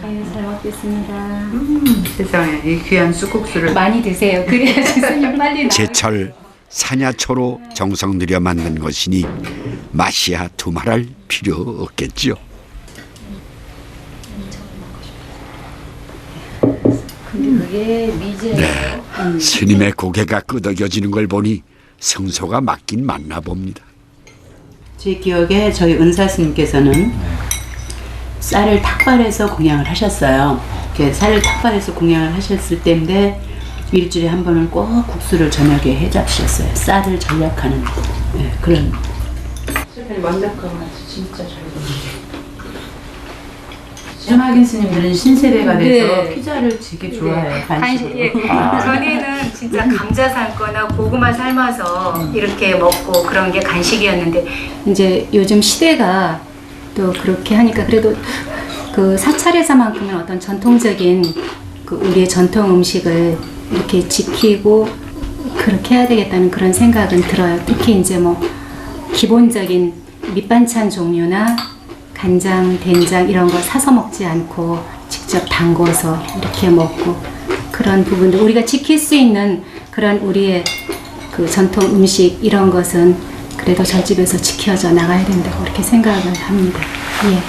네, 잘 먹겠습니다. 세상에 이 귀한 쑥국수를 많이 드세요. 그래야지 손님 빨리 나. 제철 사냐초로 정성 들여 만든 것이니 맛이야 두말할 필요 없겠죠. 근데 그게 미지예요. 스님의 고개가 끄덕여지는 걸 보니 성소가 맞긴 맞나 봅니다. 제 기억에 저희 은사 스님께서는 쌀을 탁발해서 공양을 하셨어요. 이렇게 쌀을 탁발해서 공양을 하셨을 때인데 일주일에 한 번은 꼭 국수를 저녁에 해잡으셨어요. 쌀을 전략하는 그런. 선생님 완벽한 맛이 진짜 잘 보이네요. 전하긴 스님들은 신세대가 돼서 네. 피자를 되게 좋아해요. 간식으로. 예. 전에는 진짜 감자 삶거나 고구마 삶아서 이렇게 먹고 그런 게 간식이었는데 이제 요즘 시대가 또 그렇게 하니까 그래도 그 사찰에서만큼은 어떤 전통적인 그 우리의 전통 음식을 이렇게 지키고 그렇게 해야 되겠다는 그런 생각은 들어요. 특히 이제 뭐 기본적인 밑반찬 종류나 간장, 된장 이런 거 사서 먹지 않고 직접 담궈서 이렇게 먹고 그런 부분들 우리가 지킬 수 있는 그런 우리의 그 전통 음식 이런 것은 그래도 절집에서 지켜져 나가야 된다고 그렇게 생각을 합니다. 예.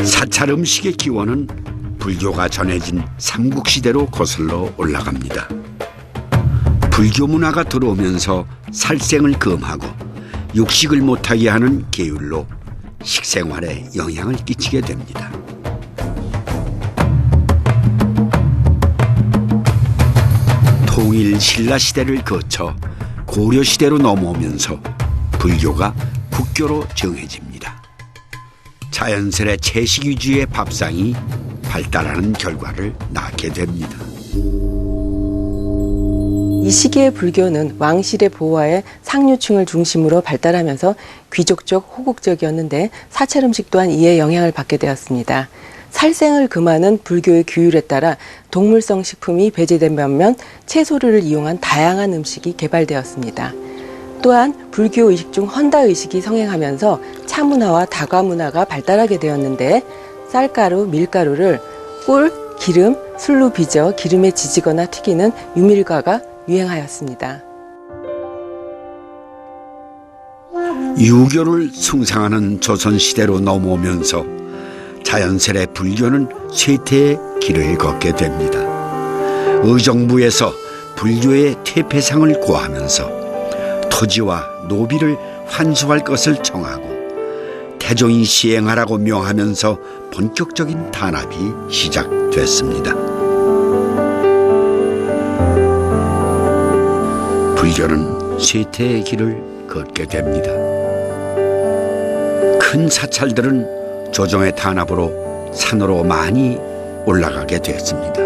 사찰 음식의 기원은 불교가 전해진 삼국시대로 거슬러 올라갑니다. 불교 문화가 들어오면서 살생을 금하고 육식을 못하게 하는 계율로 식생활에 영향을 끼치게 됩니다. 통일 신라시대를 거쳐 고려시대로 넘어오면서 불교가 국교로 정해집니다. 자연스레 채식 위주의 밥상이 발달하는 결과를 낳게 됩니다. 이 시기의 불교는 왕실의 보호하에 상류층을 중심으로 발달하면서 귀족적, 호국적이었는데 사찰 음식 또한 이에 영향을 받게 되었습니다. 살생을 금하는 불교의 규율에 따라 동물성 식품이 배제된 반면 채소를 이용한 다양한 음식이 개발되었습니다. 또한 불교 의식 중 헌다 의식이 성행하면서 차문화와 다과문화가 발달하게 되었는데 쌀가루, 밀가루를 꿀, 기름, 술로 빚어 기름에 지지거나 튀기는 유밀과가 유행하였습니다. 유교를 숭상하는 조선시대로 넘어오면서 자연스레 불교는 쇠퇴의 길을 걷게 됩니다. 의정부에서 불교의 퇴폐상을 고하면서 토지와 노비를 환수할 것을 정하고 태종이 시행하라고 명하면서 본격적인 탄압이 시작됐습니다. 불교는 쇠퇴의 길을 걷게 됩니다. 큰 사찰들은 조정의 탄압으로 산으로 많이 올라가게 됐습니다.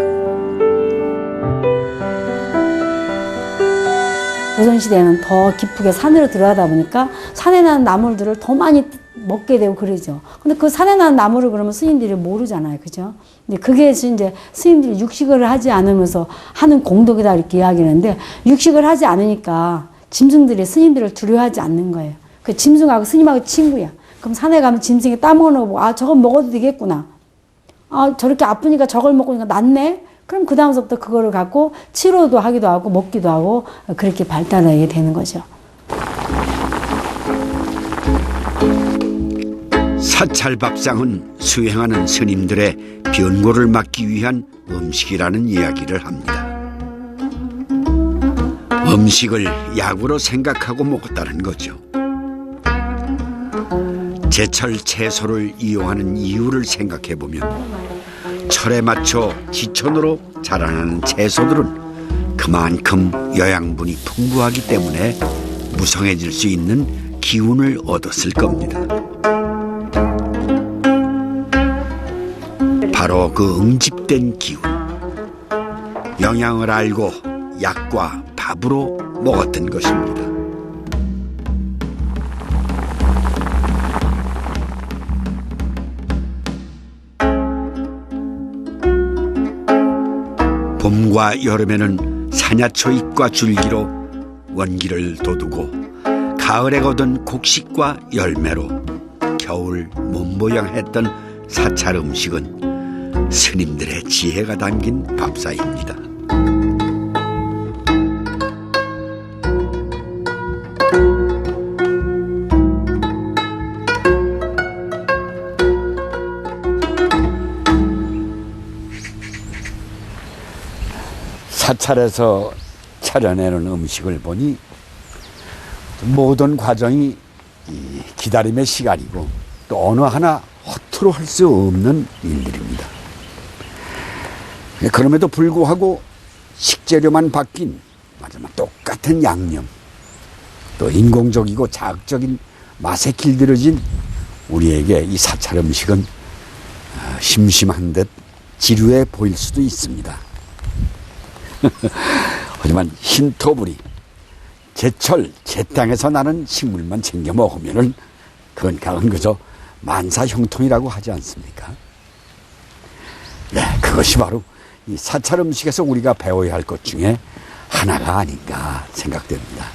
조선시대에는 더 깊게 산으로 들어가다 보니까 산에 나는 나물들을 더 많이 먹게 되고 그러죠. 근데 그 산에 나는 나물을 그러면 스님들이 모르잖아요. 그죠? 근데 그게 이제 스님들이 육식을 하지 않으면서 하는 공덕이다 이렇게 이야기하는데 육식을 하지 않으니까 짐승들이 스님들을 두려워하지 않는 거예요. 그 짐승하고 스님하고 친구야. 그럼 산에 가면 짐승이 따먹는 거, 아, 저건 먹어도 되겠구나. 아, 저렇게 아프니까 저걸 먹으니까 낫네? 그럼 그 다음서부터 그거를 갖고 치료도 하기도 하고 먹기도 하고 그렇게 발달하게 되는 거죠. 사찰밥상은 수행하는 스님들의 변고를 막기 위한 음식이라는 이야기를 합니다. 음식을 약으로 생각하고 먹었다는 거죠. 제철 채소를 이용하는 이유를 생각해보면 철에 맞춰 지천으로 자라나는 채소들은 그만큼 영양분이 풍부하기 때문에 무성해질 수 있는 기운을 얻었을 겁니다. 바로 그 응집된 기운, 영양을 알고 약과 밥으로 먹었던 것입니다. 봄과 여름에는 사냐초 잎과 줄기로 원기를 돋우고 가을에 거둔 곡식과 열매로 겨울 몸보양했던 사찰 음식은 스님들의 지혜가 담긴 밥상입니다. 사찰에서 차려내는 음식을 보니 모든 과정이 이 기다림의 시간이고 또 어느 하나 허투루 할 수 없는 일들입니다. 그럼에도 불구하고 식재료만 바뀐 마지막 똑같은 양념, 또 인공적이고 자극적인 맛에 길들여진 우리에게 이 사찰 음식은 심심한 듯 지루해 보일 수도 있습니다. 하지만 흰토불이 제철 제 땅에서 나는 식물만 챙겨 먹으면은 건강은 그저 만사형통이라고 하지 않습니까? 네, 그것이 바로 이 사찰 음식에서 우리가 배워야 할 것 중에 하나가 아닌가 생각됩니다.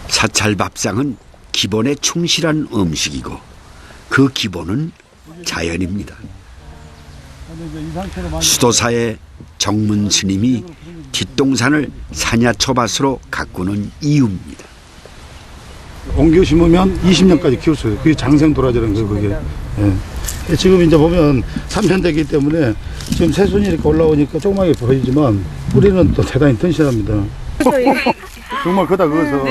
사찰 밥상은 기본에 충실한 음식이고 그 기본은 자연입니다. 수도사의 정문 스님이 뒷동산을 산야초밭으로 가꾸는 이유입니다. 옮겨 심으면 20년까지 키울 수 있어요. 그게 장생 도라지라는 거예요, 그게. 예. 지금 이제 보면 3년대이기 때문에 지금 새순이 이렇게 올라오니까 조그맣게 보이지만 뿌리는 또 대단히 튼실합니다. 정말 크다, 그거서.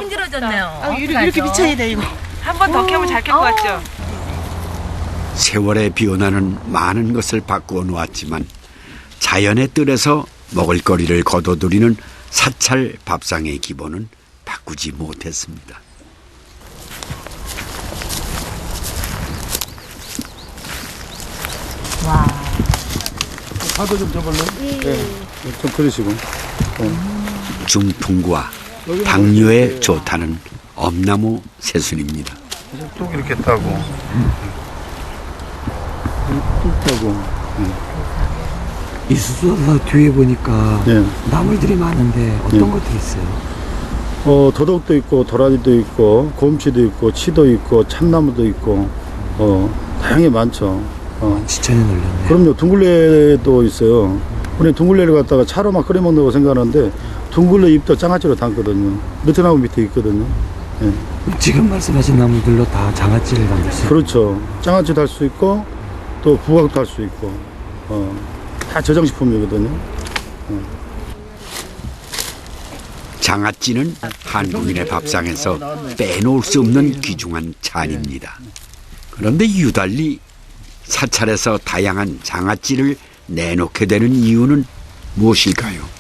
분질어졌네요. 이렇게 미쳐야 돼, 이거. 한 번 더 캐면 잘 캘 것 같죠? 세월의 변화는 많은 것을 바꾸어 놓았지만 자연의 뜰에서 먹을거리를 거둬들이는 사찰 밥상의 기본은 바꾸지 못했습니다. 파도 좀 줘볼래? 네. 좀 그러시고. 중풍과 당뇨에 좋다는 엄나무 새순입니다. 뚝 이렇게 따고. 뚝 따고. 이 수도사 뒤에 보니까 네. 나물들이 많은데 어떤 것들이 있어요? 도덕도 있고, 도라지도 있고, 곰치도 있고, 치도 있고, 참나무도 있고, 다양히 많죠. 지천에 놀렸네. 그럼요, 둥글레도 있어요. 우리 둥글레를 갖다가 차로 막 끓여 먹는다고 생각하는데, 둥글레 잎도 장아찌로 담거든요. 느티나무 밑에 있거든요. 예. 지금 말씀하신 나물들로 다 장아찌를 담을 수 있어요? 그렇죠. 장아찌도 할 수 있고, 또 부각도 할 수 있고, 다 저장식품이거든요. 장아찌는 한국인의 밥상에서 빼놓을 수 없는 귀중한 찬입니다. 그런데 유달리 사찰에서 다양한 장아찌를 내놓게 되는 이유는 무엇일까요?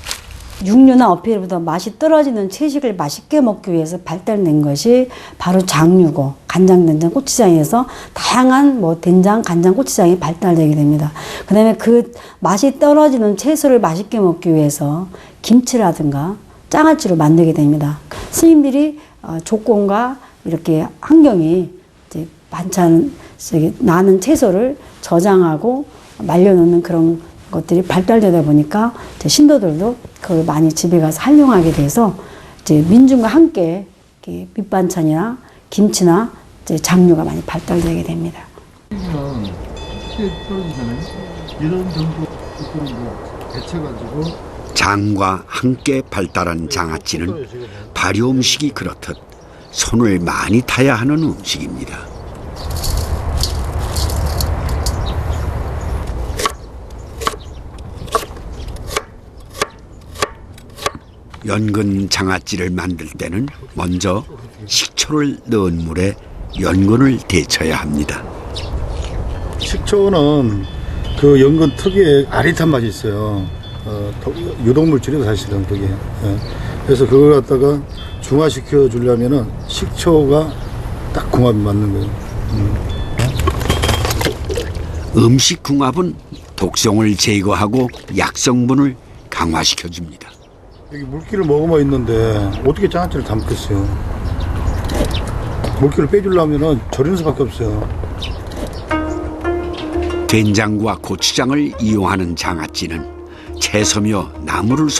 육류나 어패류보다 맛이 떨어지는 채식을 맛있게 먹기 위해서 발달된 것이 바로 장류고 간장, 된장, 고추장에서 다양한 된장, 간장, 고추장이 발달되게 됩니다. 그 다음에 그 맛이 떨어지는 채소를 맛있게 먹기 위해서 김치라든가 장아찌로 만들게 됩니다. 스님들이 조건과 이렇게 환경이 이제 반찬, 나는 채소를 저장하고 말려놓는 그런 것들이 발달되다 보니까 이제 신도들도 그걸 많이 집에 가서 활용하게 돼서 이제 민중과 함께 이렇게 밑반찬이나 김치나 이제 장류가 많이 발달되게 됩니다. 이런 정도 데쳐가지고 장과 함께 발달한 장아찌는 발효 음식이 그렇듯 손을 많이 타야 하는 음식입니다. 연근 장아찌를 만들 때는 먼저 식초를 넣은 물에 연근을 데쳐야 합니다. 식초는 그 연근 특유의 아릿한 맛이 있어요. 유독물질이고 사실은 그게. 그래서 그걸 갖다가 중화시켜 주려면은 식초가 딱 궁합이 맞는 거예요. 음식 궁합은 독성을 제거하고 약성분을 강화시켜 줍니다. 여기 물기를 머금어 있는데 어떻게 장아찌를 담겠어요? 물기를 빼주려면은 절이는 수밖에 없어요. 된장과 고추장을 이용하는 장아찌는 채소며 나무를